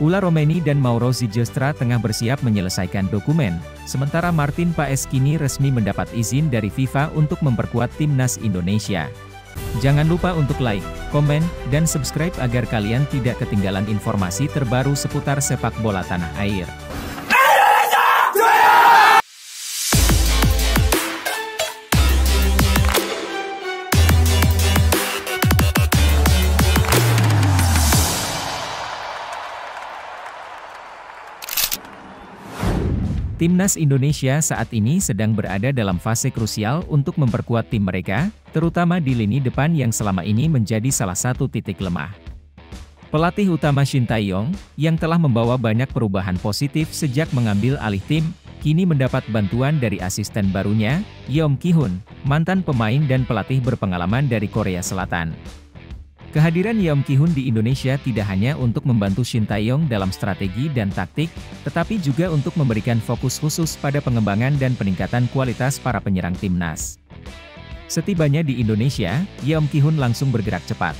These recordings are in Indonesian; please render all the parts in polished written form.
Ula Romeni dan Mauro Ziljestra tengah bersiap menyelesaikan dokumen, sementara Martin Paes kini resmi mendapat izin dari FIFA untuk memperkuat timnas Indonesia. Jangan lupa untuk like, komen, dan subscribe agar kalian tidak ketinggalan informasi terbaru seputar sepak bola tanah air. Timnas Indonesia saat ini sedang berada dalam fase krusial untuk memperkuat tim mereka, terutama di lini depan yang selama ini menjadi salah satu titik lemah. Pelatih utama Shin Tae-yong, yang telah membawa banyak perubahan positif sejak mengambil alih tim, kini mendapat bantuan dari asisten barunya, Yeom Ki-hun, mantan pemain dan pelatih berpengalaman dari Korea Selatan. Kehadiran Yeom Ki-hun di Indonesia tidak hanya untuk membantu Shin Tae-yong dalam strategi dan taktik, tetapi juga untuk memberikan fokus khusus pada pengembangan dan peningkatan kualitas para penyerang timnas. Setibanya di Indonesia, Yeom Ki-hun langsung bergerak cepat.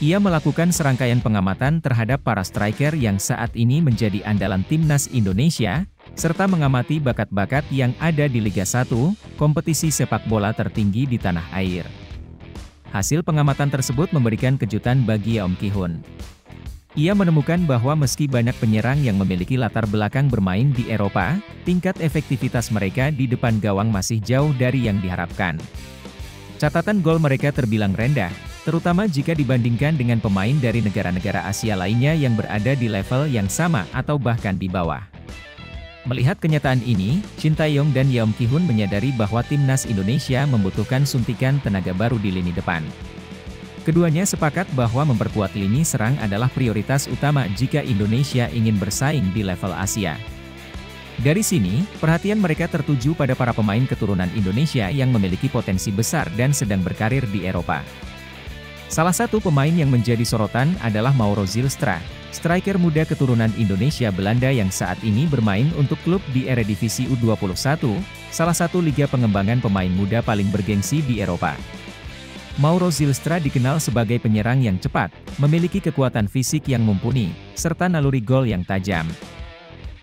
Ia melakukan serangkaian pengamatan terhadap para striker yang saat ini menjadi andalan timnas Indonesia, serta mengamati bakat-bakat yang ada di Liga 1, kompetisi sepak bola tertinggi di tanah air. Hasil pengamatan tersebut memberikan kejutan bagi Yeom Ki-hun. Ia menemukan bahwa meski banyak penyerang yang memiliki latar belakang bermain di Eropa, tingkat efektivitas mereka di depan gawang masih jauh dari yang diharapkan. Catatan gol mereka terbilang rendah, terutama jika dibandingkan dengan pemain dari negara-negara Asia lainnya yang berada di level yang sama atau bahkan di bawah. Melihat kenyataan ini, Shin Tae-yong dan Yeom Ki-hun menyadari bahwa timnas Indonesia membutuhkan suntikan tenaga baru di lini depan. Keduanya sepakat bahwa memperkuat lini serang adalah prioritas utama jika Indonesia ingin bersaing di level Asia. Dari sini, perhatian mereka tertuju pada para pemain keturunan Indonesia yang memiliki potensi besar dan sedang berkarir di Eropa. Salah satu pemain yang menjadi sorotan adalah Mauro Ziljestra, striker muda keturunan Indonesia Belanda yang saat ini bermain untuk klub di Eredivisie U21, salah satu liga pengembangan pemain muda paling bergengsi di Eropa. Mauro Ziljestra dikenal sebagai penyerang yang cepat, memiliki kekuatan fisik yang mumpuni, serta naluri gol yang tajam.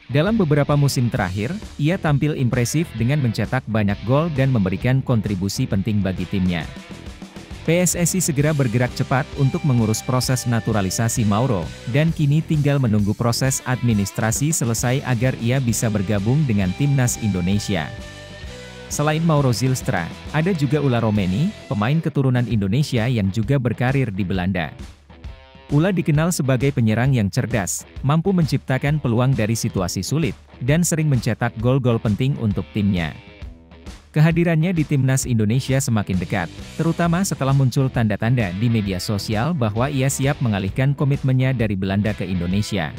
Dalam beberapa musim terakhir, ia tampil impresif dengan mencetak banyak gol dan memberikan kontribusi penting bagi timnya. PSSI segera bergerak cepat untuk mengurus proses naturalisasi Mauro, dan kini tinggal menunggu proses administrasi selesai agar ia bisa bergabung dengan timnas Indonesia. Selain Mauro Ziljestra, ada juga Ula Romeni, pemain keturunan Indonesia yang juga berkarir di Belanda. Ula dikenal sebagai penyerang yang cerdas, mampu menciptakan peluang dari situasi sulit, dan sering mencetak gol-gol penting untuk timnya. Kehadirannya di timnas Indonesia semakin dekat, terutama setelah muncul tanda-tanda di media sosial bahwa ia siap mengalihkan komitmennya dari Belanda ke Indonesia.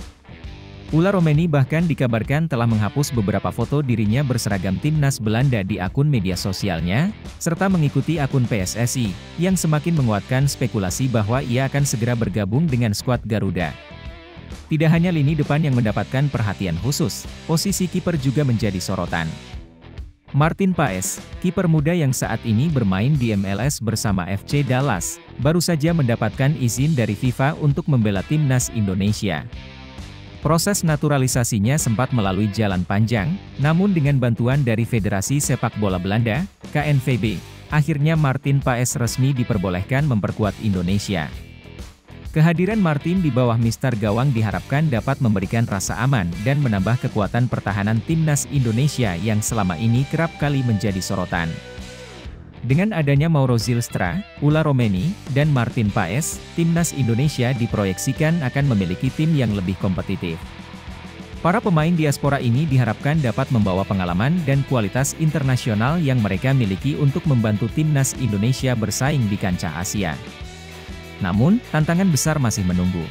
Ula Romeni bahkan dikabarkan telah menghapus beberapa foto dirinya berseragam timnas Belanda di akun media sosialnya, serta mengikuti akun PSSI, yang semakin menguatkan spekulasi bahwa ia akan segera bergabung dengan skuad Garuda. Tidak hanya lini depan yang mendapatkan perhatian khusus, posisi kiper juga menjadi sorotan. Martin Paes, kiper muda yang saat ini bermain di MLS bersama FC Dallas, baru saja mendapatkan izin dari FIFA untuk membela timnas Indonesia. Proses naturalisasinya sempat melalui jalan panjang, namun dengan bantuan dari Federasi Sepak Bola Belanda, KNVB, akhirnya Martin Paes resmi diperbolehkan memperkuat Indonesia. Kehadiran Martin di bawah mister gawang diharapkan dapat memberikan rasa aman dan menambah kekuatan pertahanan timnas Indonesia yang selama ini kerap kali menjadi sorotan. Dengan adanya Mauro Ziljestra, Ula Romeni, dan Martin Paes, timnas Indonesia diproyeksikan akan memiliki tim yang lebih kompetitif. Para pemain diaspora ini diharapkan dapat membawa pengalaman dan kualitas internasional yang mereka miliki untuk membantu timnas Indonesia bersaing di kancah Asia. Namun, tantangan besar masih menunggu.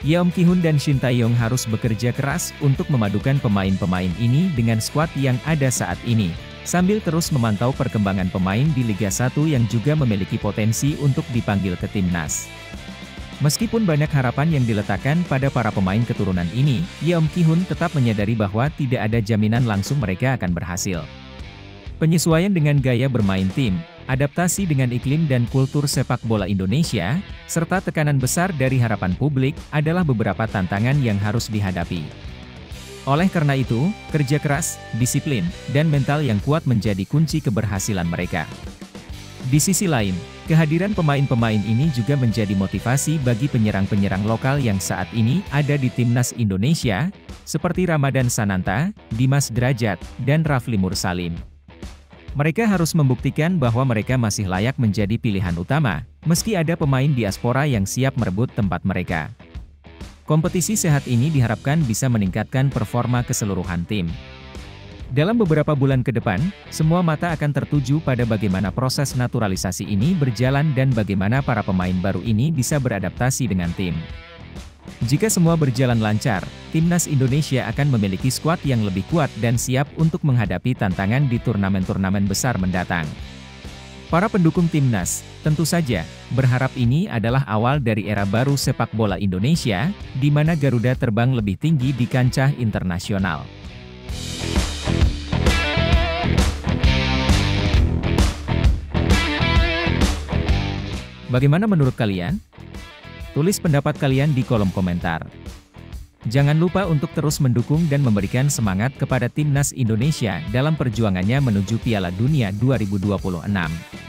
Yeom Ki-hun dan Shin Tae-yong harus bekerja keras untuk memadukan pemain-pemain ini dengan skuad yang ada saat ini, sambil terus memantau perkembangan pemain di Liga 1 yang juga memiliki potensi untuk dipanggil ke timnas. Meskipun banyak harapan yang diletakkan pada para pemain keturunan ini, Yeom Ki-hun tetap menyadari bahwa tidak ada jaminan langsung mereka akan berhasil. Penyesuaian dengan gaya bermain tim, adaptasi dengan iklim dan kultur sepak bola Indonesia, serta tekanan besar dari harapan publik adalah beberapa tantangan yang harus dihadapi. Oleh karena itu, kerja keras, disiplin, dan mental yang kuat menjadi kunci keberhasilan mereka. Di sisi lain, kehadiran pemain-pemain ini juga menjadi motivasi bagi penyerang-penyerang lokal yang saat ini ada di Timnas Indonesia, seperti Ramadan Sananta, Dimas Drajat, dan Rafli Mursalim. Mereka harus membuktikan bahwa mereka masih layak menjadi pilihan utama, meski ada pemain diaspora yang siap merebut tempat mereka. Kompetisi sehat ini diharapkan bisa meningkatkan performa keseluruhan tim. Dalam beberapa bulan ke depan, semua mata akan tertuju pada bagaimana proses naturalisasi ini berjalan dan bagaimana para pemain baru ini bisa beradaptasi dengan tim. Jika semua berjalan lancar, Timnas Indonesia akan memiliki skuad yang lebih kuat dan siap untuk menghadapi tantangan di turnamen-turnamen besar mendatang. Para pendukung Timnas, tentu saja, berharap ini adalah awal dari era baru sepak bola Indonesia, di mana Garuda terbang lebih tinggi di kancah internasional. Bagaimana menurut kalian? Tulis pendapat kalian di kolom komentar. Jangan lupa untuk terus mendukung dan memberikan semangat kepada Timnas Indonesia dalam perjuangannya menuju Piala Dunia 2026.